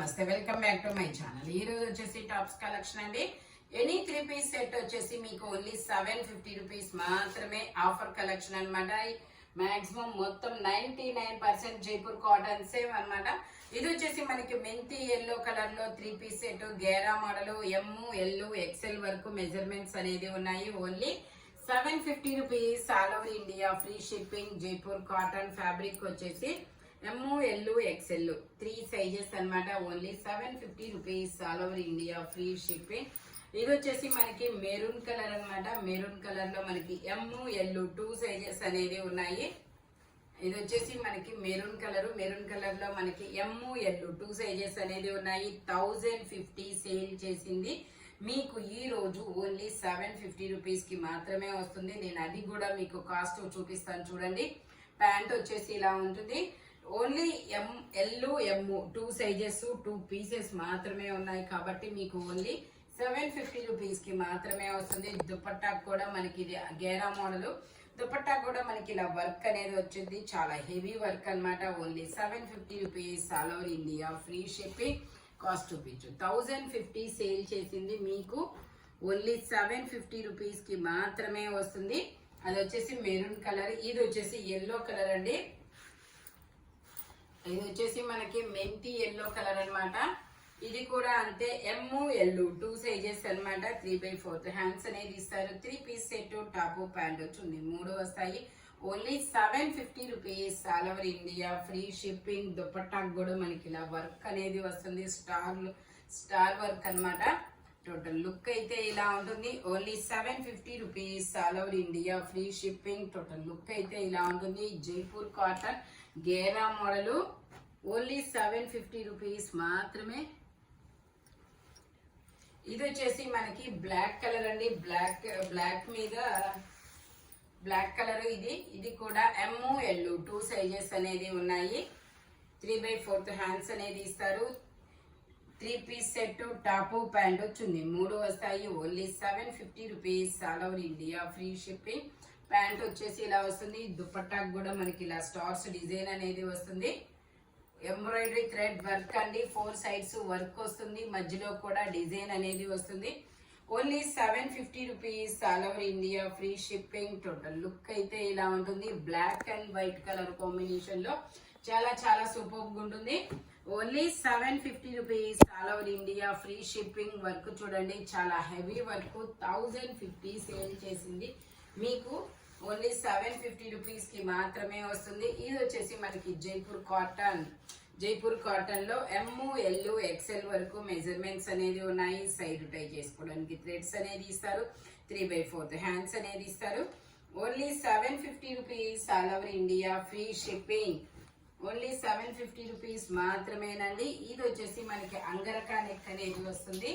నమస్తే, welcome back to my channel. ఈ రోజు వచ్చేసి టాప్స్ కలెక్షన్ అండి. ఎనీ 3 పీస్ సెట్ వచ్చేసి మీకు ఓన్లీ 750 రూపీస్ మాత్రమే ఆఫర్ కలెక్షన్ అనమాట. మాక్సిమం మొత్తం 99% జైపూర్ కాటన్ సేమ్ అనమాట. ఇది వచ్చేసి మనకి మెంతి ఎల్లో కలర్ లో 3 పీస్ సెట్, గేరా మోడల్, ఎమ్, ఎల్, ఎక్సెల్ వరకు మెజర్మెంట్స్ అనేది ఉన్నాయి. Only 750 rupees all over India, free shipping. Jaipur cotton fabric వచ్చేసి ఎమ్, ఎల్, ఎక్సెల్ 3 సైజెస్ అనమాట. Only 750 rupees all over India, free shipping. ఇది వచ్చేసి మనకి మెరూన్ కలర్ అనమాట. మెరూన్ కలర్ లో మనకి ఎమ్, ఎల్ 2 సైజెస్ అనేది ఉన్నాయి. ఇది వచ్చేసి మనకి మెరూన్ కలర్. మెరూన్ కలర్ లో మనకి ఎమ్, ఎల్ 2 సైజెస్ అనేది ఉన్నాయి. 1050 సేల్ చేసింది మీకు ఈ రోజు ఓన్లీ 750 రూపీస్ కి మాత్రమే వస్తుంది. నేను అది కూడా మీకు కాస్ట్ చూపిస్తాను చూడండి. ప్యాంట్ వచ్చేసి ఇలా ఉంటుంది. Only L, M 2 sizes 2 pieces మాత్రమే ఉన్నాయి కాబట్టి మీకు ఓన్లీ 750 రూపీస్ కి మాత్రమే వస్తుంది. దుపట్టా కూడా మనకి ఇది గేరా మోడల్. దుపట్టా కూడా మనకి ఇలా వర్క్ అనేది వచ్చింది, చాలా హెవీ వర్క్ అనమాట. Only 750 rupees all over India, free shipping. Cost చూపించు 1050 సేల్ చేసింది మీకు ఓన్లీ 750 రూపీస్ కి మాత్రమే వస్తుంది. అది వచ్చేసి మెరూన్ కలర్. ఇది వచ్చేసి ఎల్లో కలర్ అండి. ఇది వచ్చేసి మనకి మెంతి ఎల్లో కలర్ అనమాట. ఇది కూడా అంతే, ఎమ్, ఎల్ 2 సైజెస్ అనమాట. 3/4 హ్యాండ్స్ అనేది ఇస్తారు. 3 పీస్ సెట్, టాప్, ప్యాంట్ వచ్చింది 3 వస్తాయి. Only 750 rupees all over India, free shipping. Dupatta కూడా మనకి ఇలా వర్క్ అనేది వస్తుంది, స్టార్ వర్క్ అనమాట. టోటల్ లుక్ అయితే ఇలా ఉంటుంది. Only 750 rupees all over India, free shipping. Total look అయితే ఇలా ఉంటుంది. జైపూర్ కాటన్ గేరా మోడల్. ఓన్లీ 750 రూపీస్ మాత్రమే. ఇది వచ్చేసి మనకి బ్లాక్ కలర్ అండి. బ్లాక్ మీద బ్లాక్ కలర్. ఇది కూడా ఎమ్, ఎల్ 2 సైజెస్ అనేది ఉన్నాయి. 3/4 హ్యాండ్స్ అనేది ఇస్తారు. 3 పీస్ సెట్, టాప్, ప్యాంట్ వచ్చింది 3 వస్తాయి. Only 750 rupees all over India, free shipping. Pant వచ్చేసి ఇలా వస్తుంది. దుపట్టాకు కూడా మనకి ఇలా స్టార్స్ డిజైన్ అనేది వస్తుంది. ఎంబ్రాయిడరీ థ్రెడ్ వర్క్ అండి. 4 సైడ్స్ వర్క్ వస్తుంది, మధ్యలో కూడా డిజైన్ అనేది వస్తుంది. Only 750 rupees all over India, free shipping. Total look అయితే ఇలా ఉంటుంది. Black and white colour combination లో చాలా చాలా సూపర్ గా ఉంటుంది. Only 750 rupees all over India, free shipping. Work చూడండి, చాలా హెవీ వర్క్. 1050 సేల్ చేసింది మీకు ఓన్లీ 750 రూపీస్ కి మాత్రమే వస్తుంది. ఇది వచ్చేసి మనకి జైపూర్ కాటన్ లో ఎమ్, ఎల్, ఎక్సెల్ వరకు మెజర్మెంట్స్ అనేది ఉన్నాయి. సైడ్ టై చేసుకోవడానికి థ్రెడ్స్ అనేది ఇస్తారు. 3/4 హ్యాండ్స్ అనేది ఇస్తారు. Only 750 rupees all over India, free shipping. Only 750 rupees మాత్రమేనండి. ఇది వచ్చేసి మనకి అంగరకా నెక్ అనేది వస్తుంది.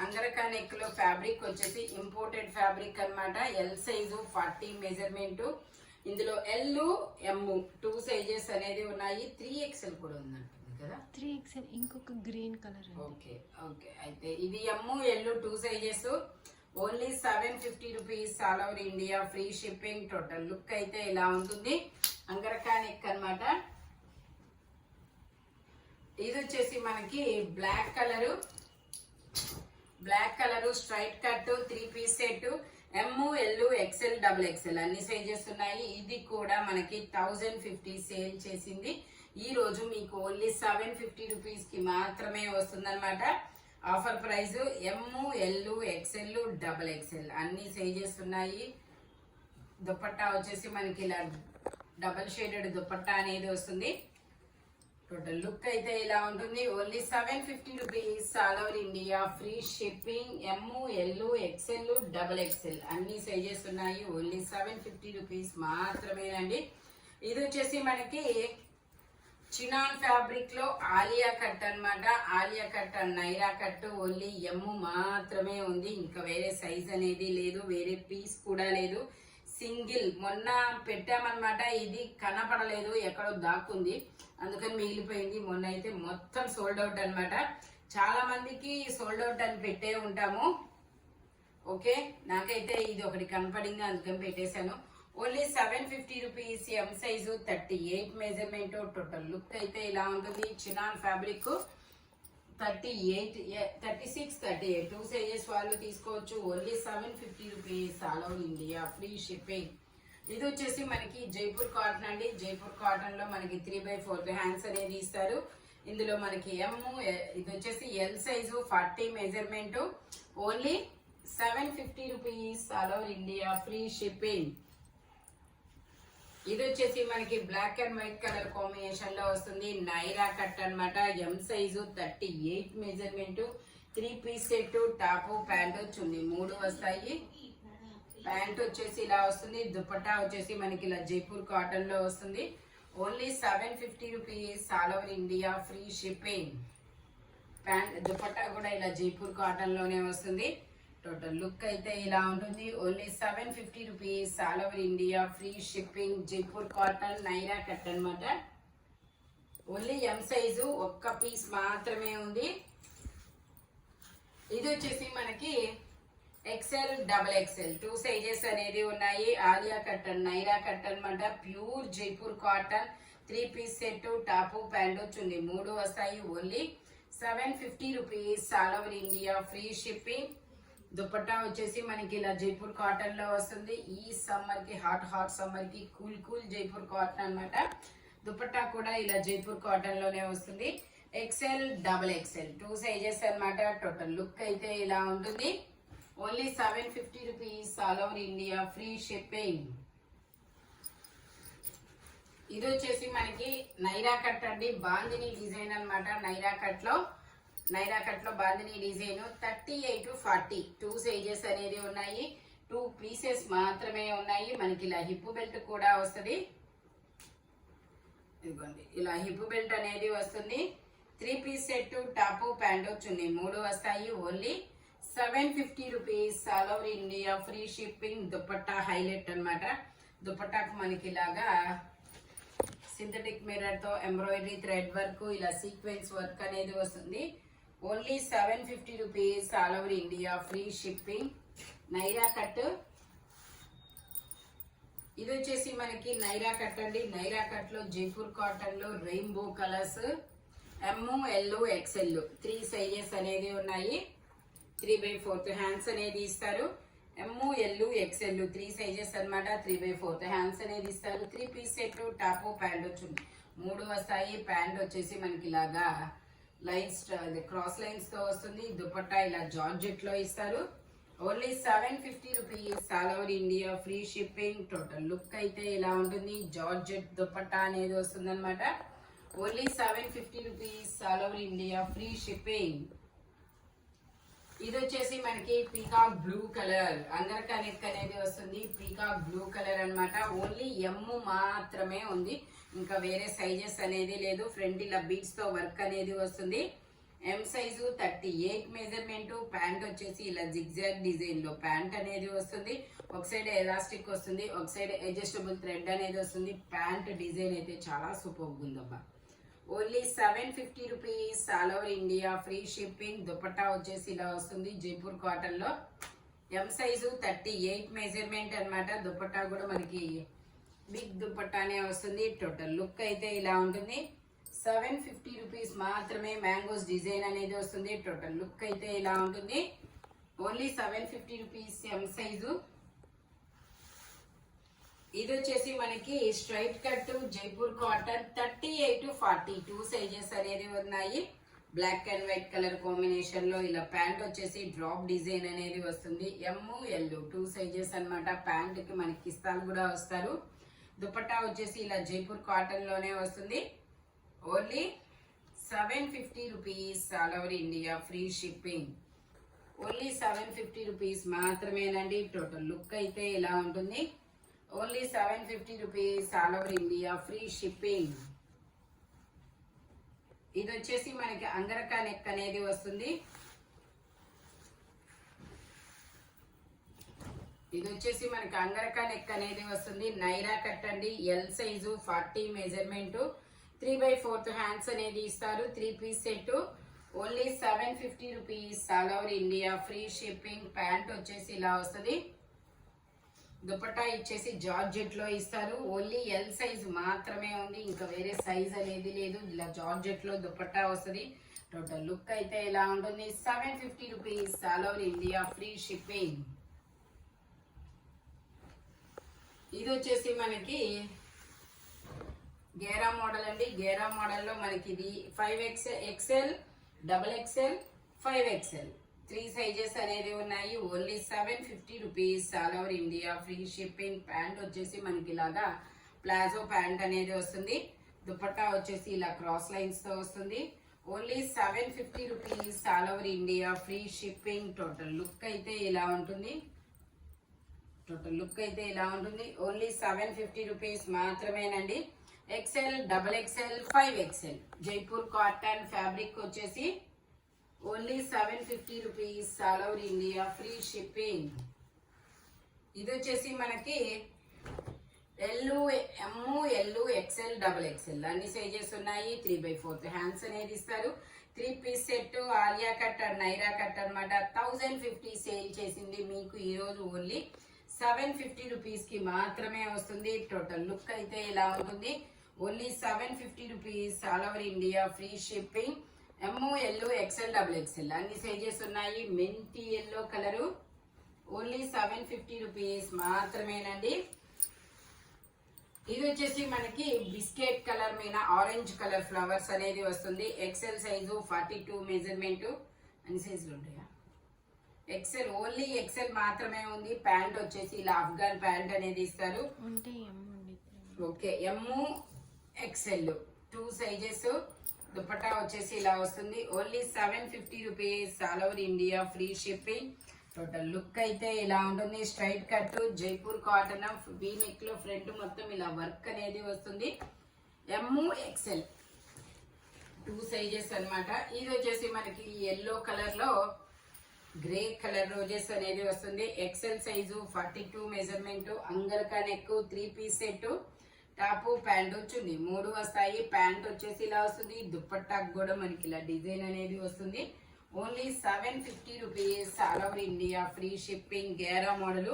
అంగరకా నెక్ లో ఫ్యాబ్రిక్ వచ్చేసి ఇంపోర్టెడ్ ఫ్యాబ్రిక్ అనమాట. L size 40 measurement. ఇందులో ఎల్, ఎమ్ 2 సైజెస్ అనేది ఉన్నాయి. 3XL కూడా ఉందంటుంది కదా. 3XL ఇంకొక గ్రీన్ కలర్. ఓకే అయితే ఇది M, L 2 sizes. Only 750 rupees all over India, free shipping. Total look అయితే ఇలా ఉంటుంది. అంగరకా నెక్ అనమాట. ఇది వచ్చేసి మనకి black colour straight cut, 3 piece set, M, L, XL, XXL అన్ని సైజెస్ ఉన్నాయి. ఇది కూడా మనకి 1050 సేల్ చేసింది. ఈ రోజు మీకు ఓన్లీ 750 రూపీస్ కి మాత్రమే వస్తుంది అనమాట. Offer price. M, L, XL, XXL అన్ని సైజెస్ ఉన్నాయి. దుపట్టా వచ్చేసి మనకి ఇలా డబల్ షేడెడ్ దుపట్టా అనేది వస్తుంది. టోటల్ లుక్ అయితే ఇలా ఉంటుంది. Only 750 rupees all over India, free shipping. M, L, XL, XXL అన్ని సైజెస్ ఉన్నాయి. ఓన్లీ 750 రూపీస్ మాత్రమేనండి. ఇది వచ్చేసి మనకి చినాన్ ఫ్యాబ్రిక్ లో ఆలియా కట్ అనమాట. Alia cut and Naira cut. Only M మాత్రమే ఉంది, ఇంకా వేరే సైజ్ అనేది లేదు, వేరే పీస్ కూడా లేదు. సింగిల్ మొన్న పెట్టామన్నమాట. ఇది కనపడలేదు, ఎక్కడో దాక్కుంది, అందుకని మిగిలిపోయింది. మొన్న అయితే మొత్తం సోల్డ్ అవుట్ అనమాట. చాలా మందికి సోల్డ్ అవుట్ అని పెట్టే ఉంటాము. ఓకే, నాకైతే ఇది ఒకటి కనపడింది, అందుకని పెట్టేశాను. Only 750 rupees. ఎం సైజు 38 మెజర్మెంట్. టోటల్ లుక్ అయితే ఇలా ఉంటుంది. చినాన్ ఫ్యాబ్రిక్ 36, 38 2 సైజెస్ వాళ్ళు తీసుకోవచ్చు. Only 750 rupees all over India free shipping. ఇది వచ్చేసి మనకి జైపూర్ కాటన్ అండి. జైపూర్ కాటన్ లో మనకి 3/4 హ్యాండ్స్ అనేది ఇస్తారు. ఇందులో మనకి ఇది వచ్చేసి L size 40 measurement. Only 750 rupees all over India free shipping. ఇది వచ్చేసి మనకి black and white colour combination లో వస్తుంది. నైరా కట్ అన్నమాట. M size 38 measurement. 3 piece set, top pant chunni 3 వస్తాయి. ప్యాంట్ వచ్చేసి ఇలా వస్తుంది. దుపట్టా వచ్చేసి మనకి ఇలా జైపూర్ కాటన్ లో వస్తుంది. Only 750 rupees all over India free shipping. Pant dupatta కూడా ఇలా జైపూర్ కాటన్ లోనే వస్తుంది. టోటల్ లుక్ అయితే ఇలా ఉంటుంది. Only 750 rupees all over India free shipping. Jaipur cotton Naira cut అన్నమాట. ఓన్లీ ఎం సైజు ఒక్క పీస్ మాత్రమే ఉంది. ఇది వచ్చేసి మనకి XL, XXL 2 సైజెస్ అనేది ఉన్నాయి. ఆలియా కట్ నైరా కట్ అన్నమాట. Pure Jaipur cotton 3 piece set, top pant chunni 3 వస్తాయి. Only 750 rupees all over India free shipping. Dupatta వచ్చేసి మనకి ఇలా జైపూర్ కాటన్ లో వస్తుంది. ఈ సమ్మర్ కి హాట్ సమ్మర్ కి కూల్ జైపూర్ కాటన్ అన్నమాట. దుపట్టా కూడా ఇలా జైపూర్ కాటన్ లోనే వస్తుంది. XL, XXL 2 సైజెస్ అన్నమాట. టోటల్ లుక్ అయితే ఇలా ఉంటుంది. Only 750 rupees all over India free shipping. ఇది వచ్చేసి మనకి నైరా కట్ అండి. బాందిని డిజైన్ అన్నమాట. నైరా కట్ లో బాందిని డిజైన్ 38, 40 2 సైజెస్ అనేది ఉన్నాయి. 2 పీసెస్ మాత్రమే ఉన్నాయి. మనకి ఇలా హిప్ బెల్ట్ కూడా వస్తుంది. ఇదిగోండి ఇలా హిప్ బెల్ట్ అనేది వస్తుంది. 3 piece set, top pant chunni 3 వస్తాయి. Only 750 rupees all over India free shipping. Dupatta highlight అన్నమాట. దుపట్టాకు మనకి ఇలాగా సింథటిక్ మిర్రర్ తో ఎంబ్రాయిడరీ థ్రెడ్ వర్క్, ఇలా సీక్వెన్స్ వర్క్ అనేది వస్తుంది. Only 750 rupees all over India free shipping. Naira cut. ఇది వచ్చేసి మనకి నైరా కట్ అండి. నైరా కట్ లో జైపూర్ కాటన్ లో rainbow colours ML, XL 3 sizes అనేది ఉన్నాయి. 3/4 హ్యాండ్స్ అనేది ఇస్తారు. ML, XL 3 సైజెస్ అన్నమాట. 3/4 హ్యాండ్స్ అనేది ఇస్తారు. 3 పీస్ సెట్, టాప్ ప్యాంట్ వచ్చింది 3 వస్తాయి. ప్యాంట్ వచ్చేసి మనకి ఇలాగా లైన్స్ క్రాస్ లైన్స్ తో వస్తుంది. దుపట్టా ఇలా జార్జెట్ లో ఇస్తారు. Only 750 rupees all over India free shipping. Total look అయితే ఇలా ఉంటుంది. జార్జెట్ దుపట్టా అనేది వస్తుంది అనమాట. Only 750 rupees all over India free shipping. ఇది వచ్చేసి మనకి peacock blue colour angrakha neck అనేది వస్తుంది. పీకాక్ బ్లూ కలర్ అన్నమాట. ఓన్లీ M మాత్రమే ఉంది. ఇంకా వేరే సైజెస్ అనేది లేదు. ఫ్రంట్ ఇలా బీడ్స్ తో వర్క్ అనేది వస్తుంది. M size 38 measurement. ప్యాంట్ వచ్చేసి ఇలా జిగ్జాగ్ డిజైన్ లో ప్యాంట్ అనేది వస్తుంది. ఒక సైడ్ ఎలాస్టిక్ వస్తుంది, ఒక సైడ్ అడ్జస్టబుల్ థ్రెడ్ అనేది వస్తుంది. ప్యాంట్ డిజైన్ అయితే చాలా సూపర్ ఉందబ్బా. Only 750 rupees all over India free shipping. Dupatta వచ్చేసి ఇలా వస్తుంది జైపూర్ కాటన్ లో. M సైజు 38 మెజర్మెంట్ అన్నమాట. దుపట్టా కూడా మనకి బిగ్ దుపట్టానే వస్తుంది. టోటల్ లుక్ అయితే ఇలా ఉంటుంది. 750 రూపీస్ మాత్రమే. మ్యాంగోస్ డిజైన్ అనేది వస్తుంది. టోటల్ లుక్ అయితే ఇలా ఉంటుంది. Only 750 rupees M size. ఇది వచ్చేసి మనకి straight cut Jaipur cotton 38, 40 2 sizes అనేది ఉన్నాయి. Black and white colour combination లో ఇలా ప్యాంట్ వచ్చేసి డ్రాప్ డిజైన్ అనేది వస్తుంది. ML 2 సైజెస్ అన్నమాట. ప్యాంట్ కి మనకి కిస్తాలు కూడా వస్తారు. దుపట్టా వచ్చేసి ఇలా జైపూర్ కాటన్ లోనే వస్తుంది. Only 750 rupees all over India free shipping. Only 750 rupees మాత్రమేనండి. టోటల్ లుక్ అయితే ఇలా ఉంటుంది. Only 750 rupees all over India free shipping. ఇది వచ్చేసి మనకి అంగరకా నెక్ అనేది వస్తుంది. ఇది వచ్చేసి మనకి అంగరకా నెక్ అనేది వస్తుంది. నైరా కట్ అండి. L size 40 measurement. 3/4 హ్యాండ్స్ అనేది ఇస్తారు. 3 piece set. Only 750 rupees all over India free shipping. Pant వచ్చేసి ఇలా వస్తుంది. దుపట్టా ఇచ్చేసి జార్జెట్ లో ఇస్తారు. ఓన్లీ ఎల్ సైజ్ మాత్రమే ఉంది, ఇంకా వేరే సైజ్ అనేది లేదు. ఇలా జార్జెట్ లో దుపట్టా వస్తుంది. టోటల్ లుక్ అయితే ఇలా ఉంటుంది. 750 rupees, all over India free shipping. ఇది వచ్చేసి మనకి గేరా మోడల్ అండి. గేరా మోడల్లో మనకి ఇది 5XL, XXL, 5XL 3 సైజెస్ అనేది ఉన్నాయి. Only 750 rupees, all over India free shipping. Pant వచ్చేసి మనకి ఇలాగా ప్లాజో ప్యాంట్ అనేది వస్తుంది. దుపట్టా వచ్చేసి ఇలా క్రాస్ లైన్స్ తో వస్తుంది. Only 750 rupees, all over India free shipping. Total look అయితే ఇలా ఉంటుంది. ఓన్లీ 750 రూపీస్ మాత్రమేనండి. XL, XXL, 5XL Jaipur cotton fabric వచ్చేసి only 750 rupees, all over India free shipping. ఇది వచ్చేసి మనకి ఎల్, XL, XXL అన్ని సైజెస్ ఉన్నాయి. 3/4 హ్యాండ్స్ అనేది ఇస్తారు. 3 piece set Alia cut and Naira cut అనమాట. 1050 సేల్ చేసింది మీకు ఈ రోజు ఓన్లీ 750 రూపీస్ కి మాత్రమే వస్తుంది. టోటల్ లుక్ అయితే ఇలా ఉంటుంది. Only 750 rupees, all over India free shipping. ML, XL, XXL అన్ని సైజెస్ ఉన్నాయి. మెంతి ఎల్లో కలరు ఓన్లీ 750 రూపీస్ మాత్రమేనండి. ఇది వచ్చేసి మనకి బిస్కెట్ కలర్ మీద ఆరెంజ్ కలర్ ఫ్లవర్స్ అనేది వస్తుంది. XL size 42 measurement. అన్ని సైజులు ఉంటాయా? XL, ఓన్లీ XL మాత్రమే ఉంది. ప్యాంట్ వచ్చేసి ఇలా అఫ్ఘాన్ ప్యాంట్ అనేది ఇస్తారు. Okay, XL 2 sizes. దుపట్టా వచ్చేసి ఇలా వస్తుంది. Only 750 rupees, all over India free shipping. Total look అయితే ఇలా ఉంటుంది. Straight cut Jaipur cotton V neck లో ఫ్రంట్ మొత్తం ఇలా వర్క్ అనేది వస్తుంది. XL 2 సైజెస్ అన్నమాట. ఇది వచ్చేసి మనకి ఎల్లో కలర్ లో గ్రే కలర్ రోజెస్ అనేది వస్తుంది. XL size 42 measurement. Angrakha neck, 3 piece set, top pant వచ్చింది 3 వస్తాయి. ప్యాంట్ వచ్చేసి ఇలా వస్తుంది. దుపట్టాకు కూడా మనకి ఇలా డిజైన్ అనేది వస్తుంది. Only 750 rupees, all over India free shipping. గేరా మోడల్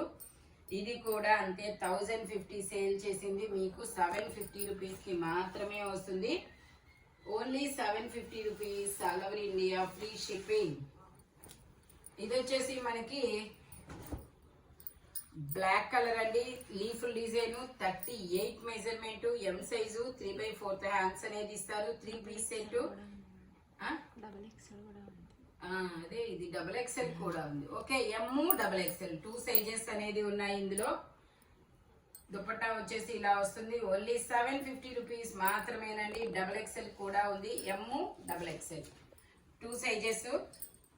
ఇది కూడా అంతే. 1050 సేల్ చేసింది మీకు 750 రూపీస్ కి మాత్రమే వస్తుంది. Only 750 rupees, all over India free shipping. ఇది వచ్చేసి మనకి బ్లాక్ కలర్ అండి. Leaf design 38 measurement. M size 3/4 hands అనేది ఇస్తారు. 3 పీస్ సెట్. అదే ఇది XXL కూడా ఉంది. ఓకే, XXL 2 సైజెస్ అనేది ఉన్నాయి ఇందులో. దుపట్టా వచ్చేసి ఇలా వస్తుంది. ఓన్లీ 750 రూపీస్ మాత్రమేనండి. XXL కూడా ఉంది. XXL 2 సైజెస్,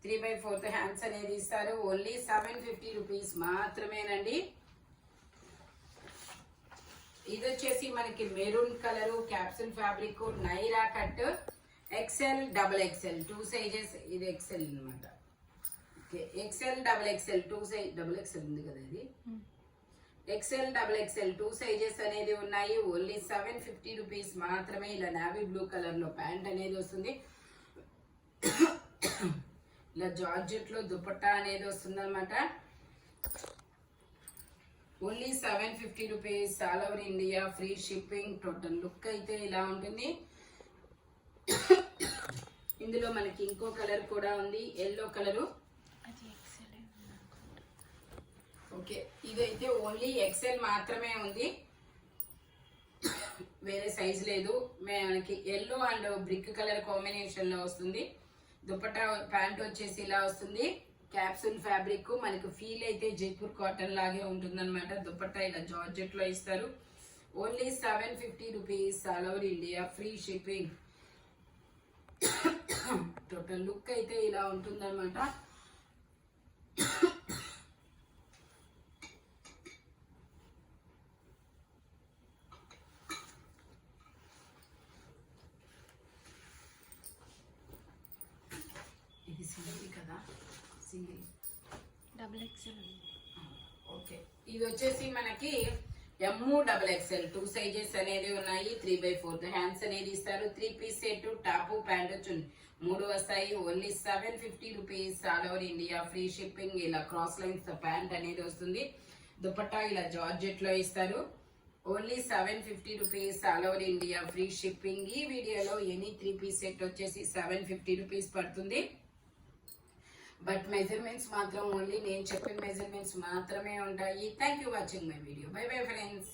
3/4 హ్యాండ్స్ అనేది ఇస్తారు. ఓన్లీ 750 రూపీస్ మాత్రమేనండి. ఇది వచ్చేసి మనకి maroon colour capsule fabric Naira cut. XL, XXL 2 sizes. ఇది XL అనమాట. Okay, XL, XXL 2 size. XXL ఉంది కదా ఇది. XL, XXL 2 సైజెస్ అనేది ఉన్నాయి. ఓన్లీ 750 రూపీస్ మాత్రమే. ఇలా నావీ బ్లూ కలర్ లో ప్యాంట్ అనేది వస్తుంది. ఇలా జార్జెట్ లో దుపట్టా అనేది వస్తుంది అనమాట. Only 750 rupees, all over India free shipping. Total look అయితే ఇలా ఉంటుంది. ఇందులో మనకి ఇంకో కలర్ కూడా ఉంది, ఎల్లో కలరు. ఓకే, ఇదైతే ఓన్లీ XL మాత్రమే ఉంది, వేరే సైజ్ లేదు. మనకి yellow and brick colour combination లో వస్తుంది. దుపట్టా ప్యాంట్ వచ్చేసి ఇలా వస్తుంది. క్యాప్సూల్ ఫ్యాబ్రిక్ మనకు ఫీల్ అయితే జైపూర్ కాటన్ లాగే ఉంటుంది అనమాట. దుపట్టా ఇలా జార్జెట్ లో ఇస్తారు. Only 750 rupees, all over India free shipping. Total look అయితే ఇలా ఉంటుంది అనమాట. ఇది సింగిల్ కదా, సింగిల్ XXL. ఓకే, ఇది వచ్చేసి మనకి XXL 2 సైజెస్ అనేది ఉన్నాయి. 3/4 హ్యాండ్స్ అనేది ఇస్తారు. 3 పీస్ సెట్, టాపు ప్యాంట్ వచ్చింది 3 వస్తాయి. Only 750 rupees, all over India free shipping. ఇలా క్రాస్ లైన్స్ ప్యాంట్ అనేది వస్తుంది. దుపట్టా ఇలా జార్జెట్ లో ఇస్తారు. Only 750 rupees, all over India free shipping. ఈ వీడియోలో ఎనీ 3 పీస్ సెట్ వచ్చేసి 750 రూపీస్ పడుతుంది. బట్ మెజర్మెంట్స్ మాత్రం ఓన్లీ నేను చెప్పిన మెజర్మెంట్స్ మాత్రమే ఉంటాయి. Thank you watching my video. By bye friends.